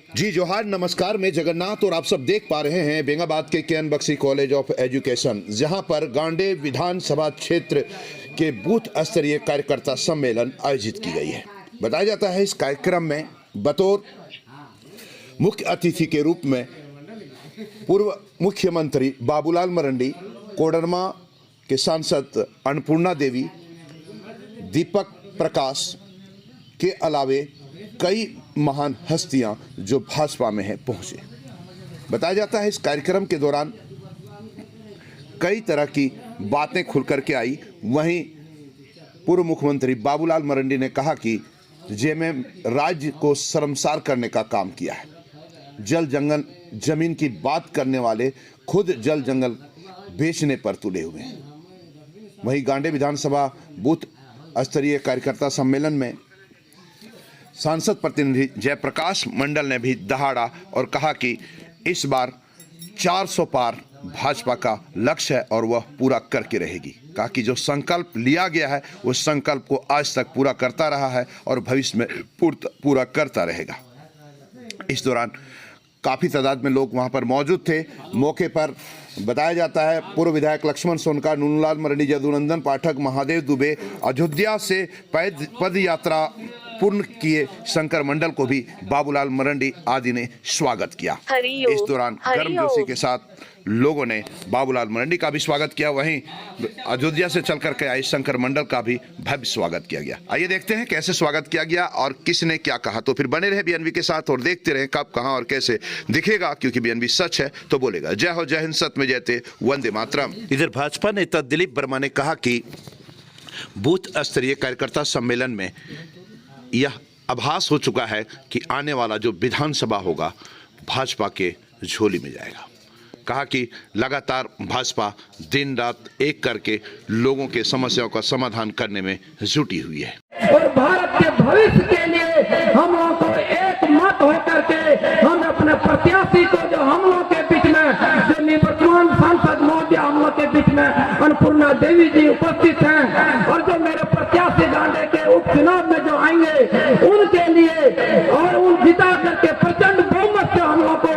जी जोहार, नमस्कार। मैं जगन्नाथ और आप सब देख पा रहे हैं बेंगाबाद के K N Bakshi college of education, जहां पर गांडे विधानसभा क्षेत्र के बूथ स्तरीय कार्यकर्ता सम्मेलन आयोजित की गई है। बताया जाता है इस कार्यक्रम में बतौर मुख्य अतिथि के रूप में पूर्व मुख्यमंत्री बाबूलाल मरंडी, कोडरमा के सांसद अन्नपूर्णा देवी, दीपक प्रकाश के अलावे कई महान हस्तियां जो भाजपा में हैं पहुंचे। बताया जाता है इस कार्यक्रम के दौरान कई तरह की बातें खुल करके आई। वहीं पूर्व मुख्यमंत्री बाबूलाल मरंडी ने कहा कि जेएमएम राज्य को शर्मसार करने का काम किया है। जल जंगल जमीन की बात करने वाले खुद जल जंगल बेचने पर तुले हुए हैं। वहीं गांडे विधानसभा बूथ स्तरीय कार्यकर्ता सम्मेलन में सांसद प्रतिनिधि जयप्रकाश मंडल ने भी दहाड़ा और कहा कि इस बार 400 पार भाजपा का लक्ष्य है और वह पूरा करके रहेगी। कहा कि जो संकल्प लिया गया है उस संकल्प को आज तक पूरा करता रहा है और भविष्य में पूरा करता रहेगा। इस दौरान काफ़ी तादाद में लोग वहां पर मौजूद थे। मौके पर बताया जाता है पूर्व विधायक लक्ष्मण सोनका, नूनूलाल मरंडी, जदुनंदन पाठक, महादेव दुबे, अयोध्या से पद यात्रा पूर्ण किए शंकर मंडल को भी बाबूलाल मरंडी आदि ने स्वागत किया। इस दौरान गर्मजोशी के साथ लोगों ने बाबूलाल मरंडी का भी स्वागत किया। वहीं अयोध्या से चल करके आए शंकर मंडल का भी भव्य स्वागत किया गया। आइए देखते हैं कैसे स्वागत किया गया और किसने क्या कहा। तो फिर बने रहे बीएनबी के साथ और देखते रहे कब, कहां और कैसे दिखेगा, क्योंकि बीएनबी सच है तो बोलेगा। जय हो, जय हिंद, सत्य में जयते, वंदे मातरम। इधर भाजपा नेता दिलीप वर्मा ने कहा कि बूथ स्तरीय कार्यकर्ता सम्मेलन में यह आभास हो चुका है कि आने वाला जो विधानसभा होगा भाजपा के झोली में जाएगा। कहा कि लगातार भाजपा दिन रात एक करके लोगों के समस्याओं का समाधान करने में जुटी हुई है और भारत के भविष्य के लिए हम लोगों को एक मत होकर के हम अपने प्रत्याशी को, जो हम लोगों के बीच में जो निवर्तमान सांसद महोदय हम लोग के बीच में अन्नपूर्णा देवी जी उपस्थित हैं, और जो मेरे प्रत्याशी गांडे के उपचुनाव में जो आएंगे उनके लिए और उन जिता करके प्रचंड बहुमत से हम लोग को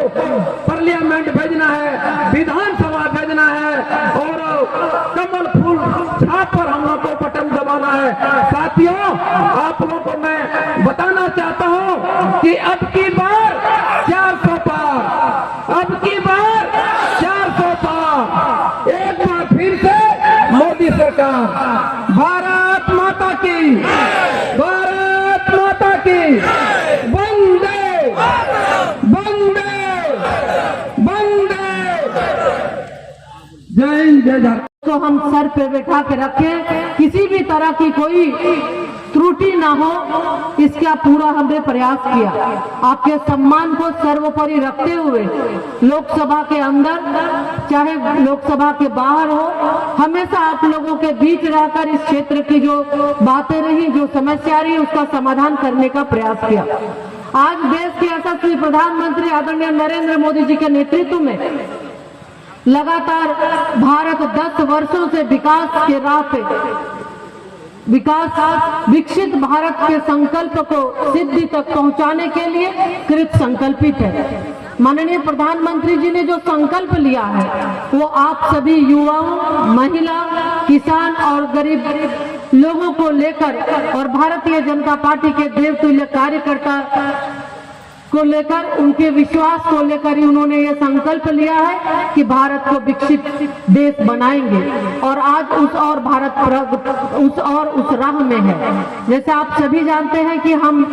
पार्लियामेंट भेजना है, विधानसभा भेजना है और कमल फूल छाप पर हम लोग को बटन दबाना है। साथियों, आप लोगों को मैं बताना चाहता हूं कि अब की बार 400 पार, अब की बार 400 पार, एक बार फिर से मोदी सरकार। भारत माता की, भारत माता की, वंदे वंदे वंदे। जय हिंद, जय झारखंड। तो हम सर पे बैठा के रखें, किसी भी तरह की कोई त्रुटि ना हो, इसका पूरा हमने प्रयास किया। आपके सम्मान को सर्वोपरि रखते हुए लोकसभा के अंदर चाहे लोकसभा के बाहर हो, हमेशा आप लोगों के बीच रहकर इस क्षेत्र की जो बातें रही, जो समस्या रही, उसका समाधान करने का प्रयास किया। आज देश के यशस्वी प्रधानमंत्री आदरणीय नरेंद्र मोदी जी के नेतृत्व में लगातार भारत 10 वर्षों से विकास के राह पे, विकसित भारत के संकल्प को सिद्धि तक पहुंचाने के लिए कृत संकल्पित है। माननीय प्रधानमंत्री जी ने जो संकल्प लिया है वो आप सभी युवाओं, महिला, किसान और गरीब लोगों को लेकर और भारतीय जनता पार्टी के देवतुल्य कार्यकर्ता को लेकर, उनके विश्वास को लेकर ही उन्होंने ये संकल्प लिया है कि भारत को विकसित देश बनाएंगे और आज उस राह में है। जैसे आप सभी जानते हैं कि हम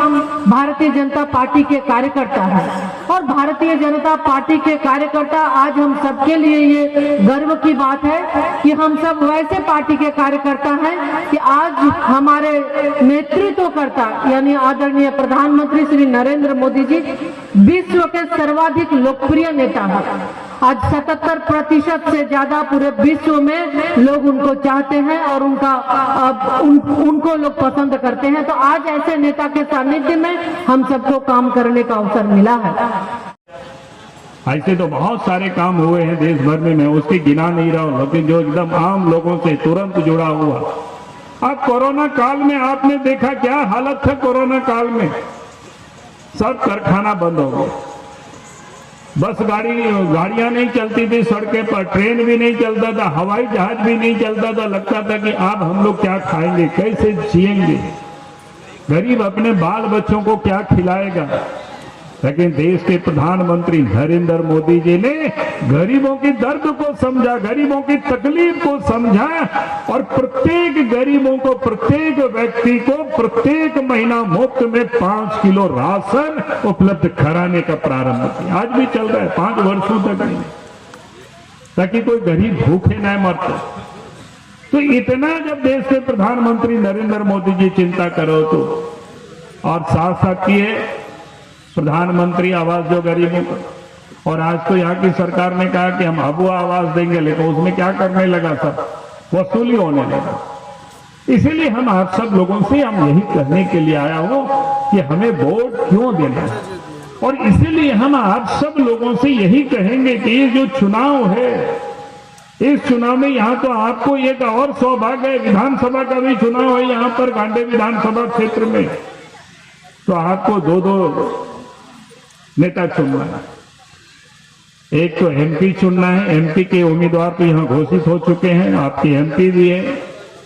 भारतीय जनता पार्टी के कार्यकर्ता हैं और भारतीय जनता पार्टी के कार्यकर्ता, आज हम सबके लिए ये गर्व की बात है कि हम सब वैसे पार्टी के कार्यकर्ता हैं कि आज हमारे नेतृत्वकर्ता यानी आदरणीय प्रधानमंत्री श्री नरेंद्र मोदी जी विश्व के सर्वाधिक लोकप्रिय नेता है। आज 77% से ज्यादा पूरे विश्व में लोग उनको चाहते हैं और उनको लोग पसंद करते हैं। तो आज ऐसे नेता के सानिध्य में हम सबको काम करने का अवसर मिला है। ऐसे तो बहुत सारे काम हुए हैं देश भर में, मैं उसकी गिना नहीं रहा हूं, लेकिन जो एकदम आम लोगों से तुरंत जुड़ा हुआ। अब कोरोना काल में आपने देखा क्या हालत था। कोरोना काल में सब कारखाना बंद हो गए, बस गाड़ियां नहीं चलती थी सड़कें पर, ट्रेन भी नहीं चलता था, हवाई जहाज भी नहीं चलता था। लगता था कि अब हम लोग क्या खाएंगे, कैसे जिएंगे, गरीब अपने बाल बच्चों को क्या खिलाएगा। लेकिन देश के प्रधानमंत्री नरेंद्र मोदी जी ने गरीबों की दर्द को समझा, गरीबों की तकलीफ को समझा और प्रत्येक गरीबों को, प्रत्येक व्यक्ति को प्रत्येक महीना मुफ्त में 5 किलो राशन उपलब्ध कराने का प्रारंभ किया। आज भी चल रहा है 5 वर्षों तक नहीं, ताकि कोई गरीब भूखे न मरते। तो इतना जब देश के प्रधानमंत्री नरेंद्र मोदी जी चिंता करो तो, और साथ साथ किए प्रधानमंत्री आवास जो गरीबों को, और आज तो यहाँ की सरकार ने कहा कि हम अबुआ आवास देंगे, लेकिन उसमें क्या करने लगा, सब वसूली होने लगा। इसीलिए हम आप सब लोगों से हम यही कहने के लिए आया हूं कि हमें वोट क्यों देना है, और इसीलिए हम आप सब लोगों से यही कहेंगे कि ये जो चुनाव है, इस चुनाव में यहाँ तो आपको एक और सौभाग्य है, विधानसभा का भी चुनाव है यहाँ पर गांडे विधानसभा क्षेत्र में, तो आपको 2 नेता चुनना है। एक तो एमपी चुनना है, एमपी के उम्मीदवार तो यहाँ घोषित हो चुके हैं, आपकी एमपी भी है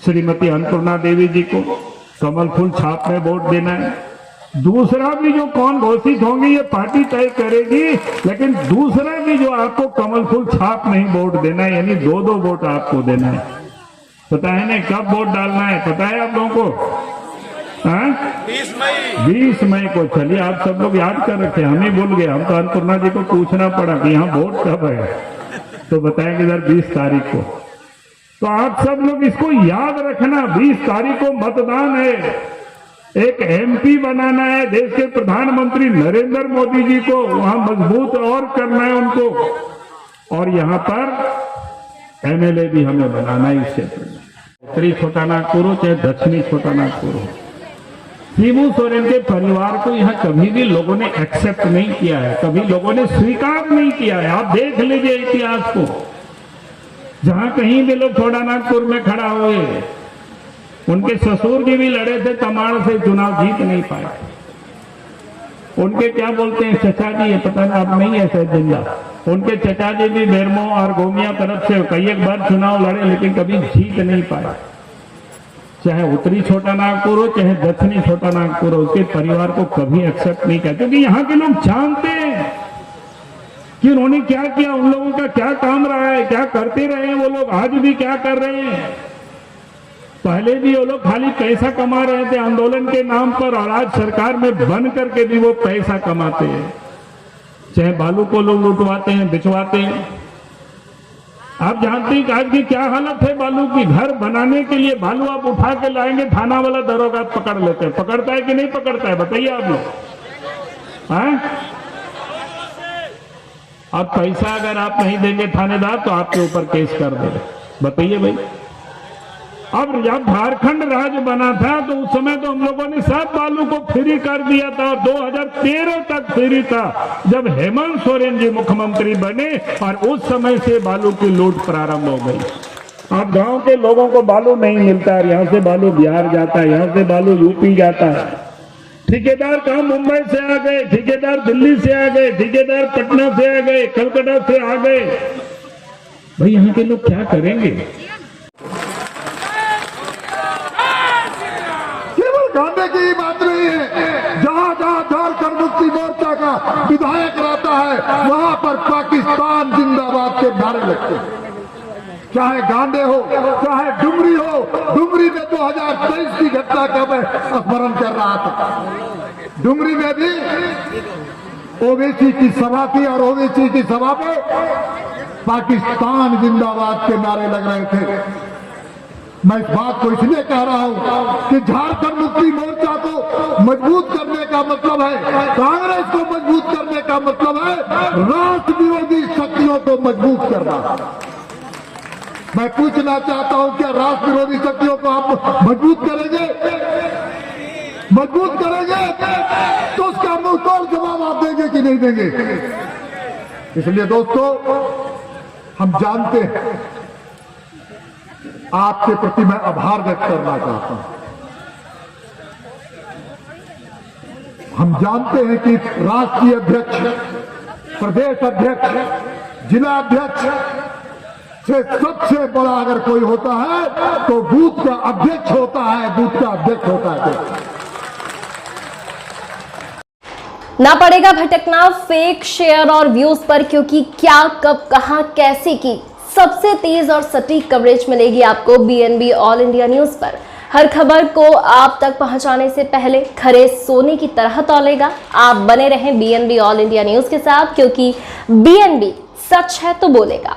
श्रीमती अन्नपूर्णा देवी जी को कमल फूल छाप में वोट देना है। दूसरा भी जो कौन घोषित होंगे ये पार्टी तय करेगी, लेकिन दूसरा भी जो आपको कमल फूल छाप नहीं वोट देना है, यानी 2 वोट आपको देना है। पता है ना कब वोट डालना है, पता है आप लोगों को? 20 मई को। चलिए आप सब लोग याद कर रखे, हम ही भूल गए, हम तो अन्नपूर्णा जी को पूछना पड़ा कि यहाँ वोट कब है, तो बताएंगे इधर 20 तारीख को। तो आप सब लोग इसको याद रखना, 20 तारीख को मतदान है, एक एमपी बनाना है, देश के प्रधानमंत्री नरेंद्र मोदी जी को वहां मजबूत और करना है उनको, और यहाँ पर एमएलए भी हमें बनाना है इस क्षेत्र में, उत्तरी छोटा नागपुर हो चाहे दक्षिणी छोटा नागपुर हो। शिबू सोरेन के परिवार को यहाँ कभी भी लोगों ने एक्सेप्ट नहीं किया है, कभी लोगों ने स्वीकार नहीं किया है। आप देख लीजिए इतिहास को, जहां कहीं भी लोग छोटा नागपुर में खड़ा हुए, उनके ससुर जी भी लड़े थे, तमाड़ से चुनाव जीत नहीं पाए। उनके क्या बोलते हैं चचा जी, ये पता नहीं अब नहीं है शायद जिंदा, उनके चचा जी भी बेरमो और गोमिया तरफ से कई एक बार चुनाव लड़े, लेकिन कभी जीत नहीं पाए। चाहे उत्तरी छोटा नागपुर हो चाहे दक्षिणी छोटा नागपुर हो, उसके परिवार को कभी एक्सेप्ट नहीं किया, क्योंकि यहाँ के लोग जानते हैं कि उन्होंने क्या किया, उन लोगों का क्या काम रहा है, क्या करते रहे हैं वो लोग, आज भी क्या कर रहे हैं। पहले भी वो लोग खाली पैसा कमा रहे थे आंदोलन के नाम पर, और आज सरकार में बन करके भी वो पैसा कमाते हैं। चाहे बालू को लोग लुटवाते हैं, बिचवाते हैं। आप जानते हैं कि आज की क्या हालत है बालू की, घर बनाने के लिए बालू आप उठा के लाएंगे, थाना वाला दरोगा पकड़ लेते हैं। पकड़ता है कि नहीं पकड़ता है, बताइए आप लोग। अब पैसा अगर आप नहीं देंगे थानेदार तो आपके ऊपर केस कर देगा, बताइए भाई। अब जब झारखंड राज्य बना था तो उस समय तो हम लोगों ने सब बालू को फ्री कर दिया था, और 2013 तक फ्री था, जब हेमंत सोरेन जी मुख्यमंत्री बने, और उस समय से बालू की लूट प्रारंभ हो गई। अब गांव के लोगों को बालू नहीं मिलता है, यहाँ से बालू बिहार जाता है, यहाँ से बालू यूपी जाता है। ठेकेदार कहाँ मुंबई से आ गए, ठेकेदार दिल्ली से आ गए, ठेकेदार पटना से आ गए, कलकत्ता से आ गए। भाई यहाँ के लोग क्या करेंगे? गांधी की बात नहीं है, जहां जहां झारखंड मुक्ति मोर्चा का विधायक रहता है वहां पर पाकिस्तान जिंदाबाद के नारे लगते हैं। चाहे गांडे हो चाहे डुमरी हो, डुमरी में 2023 की घटना का मैं स्मरण कर रहा था। डुमरी में भी ओवैसी की सभा थी, और ओवैसी की सभा में पाकिस्तान जिंदाबाद के नारे लग रहे थे। मैं इस बात को इसलिए कह रहा हूं कि झारखंड मुक्ति मोर्चा को मजबूत करने का मतलब है, कांग्रेस को मजबूत करने का मतलब है राष्ट्र विरोधी शक्तियों को मजबूत करना। मैं पूछना चाहता हूं, क्या राष्ट्र विरोधी शक्तियों को आप मजबूत करेंगे? मजबूत करेंगे तो उसका मुंहतोड़ जवाब आप देंगे कि नहीं देंगे? इसलिए दोस्तों, हम जानते हैं, आपके प्रति मैं आभार व्यक्त करना चाहता हूं। हम जानते हैं कि राष्ट्रीय अध्यक्ष, प्रदेश अध्यक्ष, जिला अध्यक्ष से सबसे बड़ा अगर कोई होता है तो बूथ का अध्यक्ष होता है, बूथ का अध्यक्ष होता है। ना पड़ेगा भटकना फेक शेयर और व्यूज पर, क्योंकि क्या, कब, कहां, कैसे की सबसे तेज और सटीक कवरेज मिलेगी आपको बीएनबी ऑल इंडिया न्यूज पर। हर खबर को आप तक पहुंचाने से पहले खरे सोने की तरह तौलेगा। आप बने रहें बीएनबी ऑल इंडिया न्यूज के साथ, क्योंकि बीएनबी सच है तो बोलेगा।